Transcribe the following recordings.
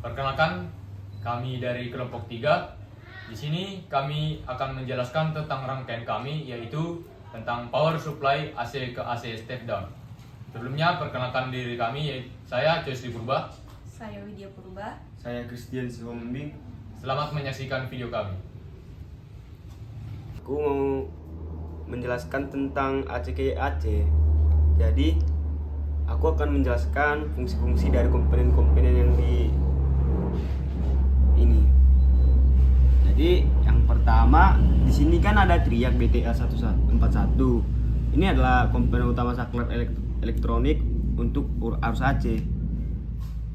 Perkenalkan, kami dari kelompok 3. Di sini kami akan menjelaskan tentang rangkaian kami, yaitu tentang power supply AC ke AC step down. Sebelumnya, perkenalkan diri kami, saya Joyce Purba. Saya Widya Purba. Saya Christian Sihombing. Selamat menyaksikan video kami. Aku mau menjelaskan tentang ACK-AC. Jadi, aku akan menjelaskan fungsi-fungsi dari komponen-komponen yang di ini. Jadi, yang pertama di sini kan ada triak BTA 141. Ini adalah komponen utama saklar elektronik untuk arus AC.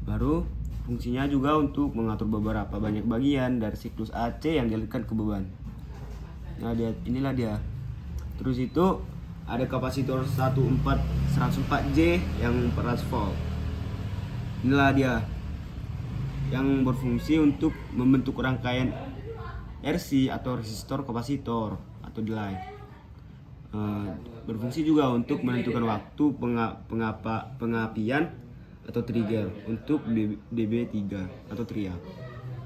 Baru fungsinya juga untuk mengatur beberapa banyak bagian dari siklus AC yang dialirkan ke beban. Nah, inilah dia. Terus itu ada kapasitor 104J yang 400 volt. Inilah dia yang berfungsi untuk membentuk rangkaian RC atau resistor kapasitor atau delay. Berfungsi juga untuk menentukan waktu pengapian atau trigger untuk DB3 atau triak.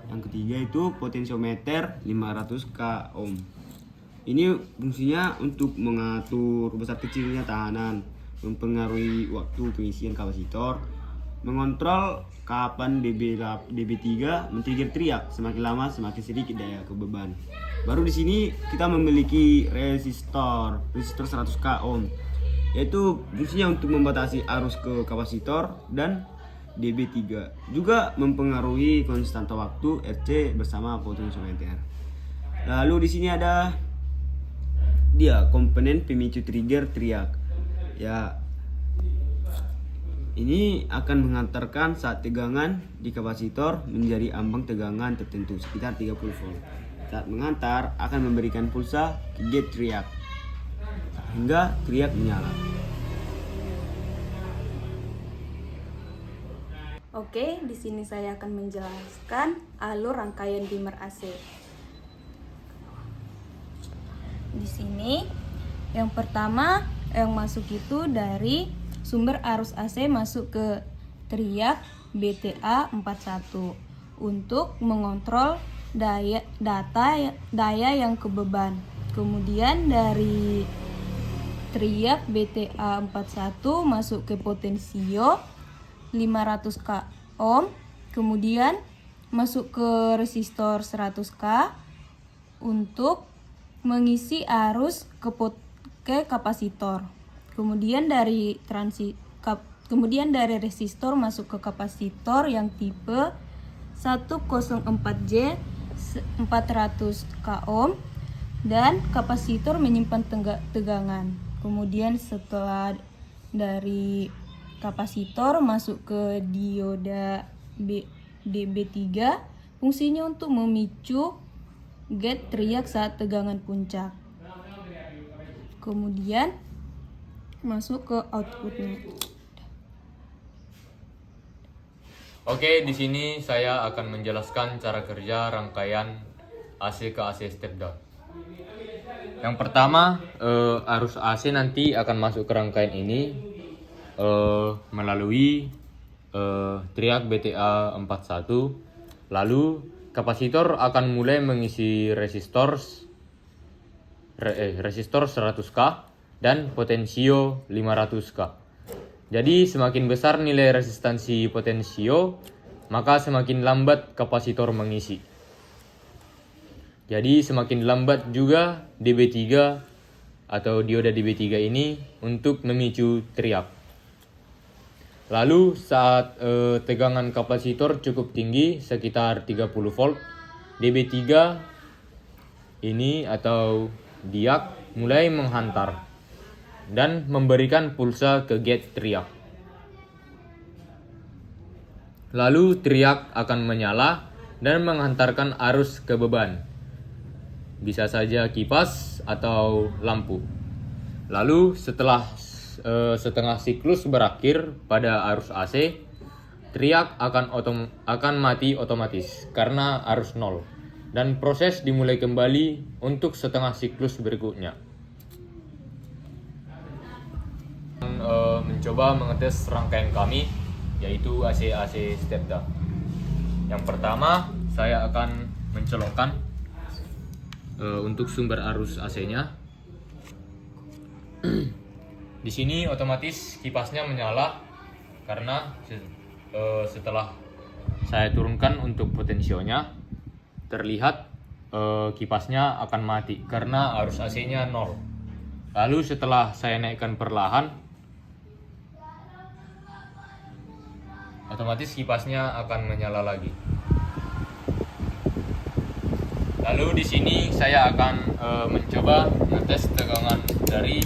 Yang ketiga itu potensiometer 500 k ohm. Ini fungsinya untuk mengatur besar kecilnya tahanan, mempengaruhi waktu pengisian kapasitor, mengontrol kapan DB3 men-trigger triak, semakin lama semakin sedikit daya ke beban. Baru di sini kita memiliki resistor 100 k ohm, yaitu fungsinya untuk membatasi arus ke kapasitor, dan DB3 juga mempengaruhi konstanta waktu RC bersama potensiometer. Lalu di sini ada dia komponen pemicu trigger triak. Ya, ini akan mengantarkan saat tegangan di kapasitor menjadi ambang tegangan tertentu sekitar 30 volt. Saat mengantar akan memberikan pulsa ke gate triak hingga triak menyala. Oke, di sini saya akan menjelaskan alur rangkaian dimmer AC. Di sini yang pertama yang masuk itu dari sumber arus AC masuk ke triak BTA 41 untuk mengontrol daya yang ke beban. Kemudian dari triak BTA 41 masuk ke potensio 500 k ohm, kemudian masuk ke resistor 100 k untuk mengisi arus ke kapasitor. Kemudian dari resistor masuk ke kapasitor yang tipe 104J 400 k ohm, dan kapasitor menyimpan tegangan. Kemudian setelah dari kapasitor masuk ke dioda DB3, fungsinya untuk memicu gate triak saat tegangan puncak. Kemudian masuk ke outputnya. Oke, di sini saya akan menjelaskan cara kerja rangkaian AC ke AC step down. Yang pertama, arus AC nanti akan masuk ke rangkaian ini melalui triak BTA 41. Lalu kapasitor akan mulai mengisi resistor 100K dan potensio 500K. Jadi semakin besar nilai resistansi potensio, maka semakin lambat kapasitor mengisi. Jadi semakin lambat juga DB3 atau dioda DB3 ini untuk memicu triak. Lalu saat tegangan kapasitor cukup tinggi sekitar 30 volt, DB3 ini atau diak mulai menghantar dan memberikan pulsa ke gate triak. Lalu triak akan menyala dan menghantarkan arus ke beban. Bisa saja kipas atau lampu. Lalu setelah setengah siklus berakhir pada arus AC, triak akan mati otomatis karena arus nol, dan proses dimulai kembali untuk setengah siklus berikutnya. Mencoba mengetes rangkaian kami, yaitu AC step down. Yang pertama, saya akan mencolokkan untuk sumber arus AC-nya. Di sini otomatis kipasnya menyala karena setelah saya turunkan untuk potensionya, terlihat kipasnya akan mati karena arus AC-nya 0. Lalu setelah saya naikkan perlahan, otomatis kipasnya akan menyala lagi. Lalu di sini saya akan mencoba ngetes tegangan dari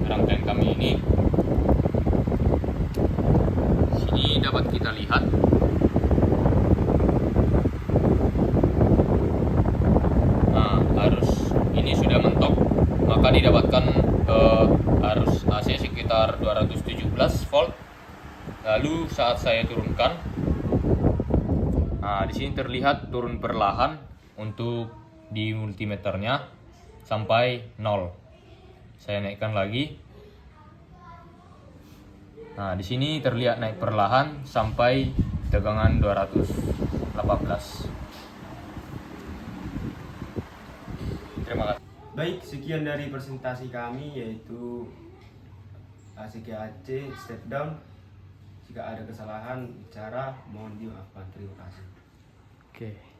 rangkaian kami ini. Sini dapat kita lihat arus ini sudah mentok, maka didapatkan arus AC sekitar 217 volt. Lalu saat saya turunkan, di sini terlihat turun perlahan untuk di multimeternya sampai 0. Saya naikkan lagi. Nah, di sini terlihat naik perlahan sampai tegangan 218. Terima kasih. Baik, sekian dari presentasi kami, yaitu ACGAC step down. Jika ada kesalahan bicara, mohon dimaafkan. Terima kasih. Oke.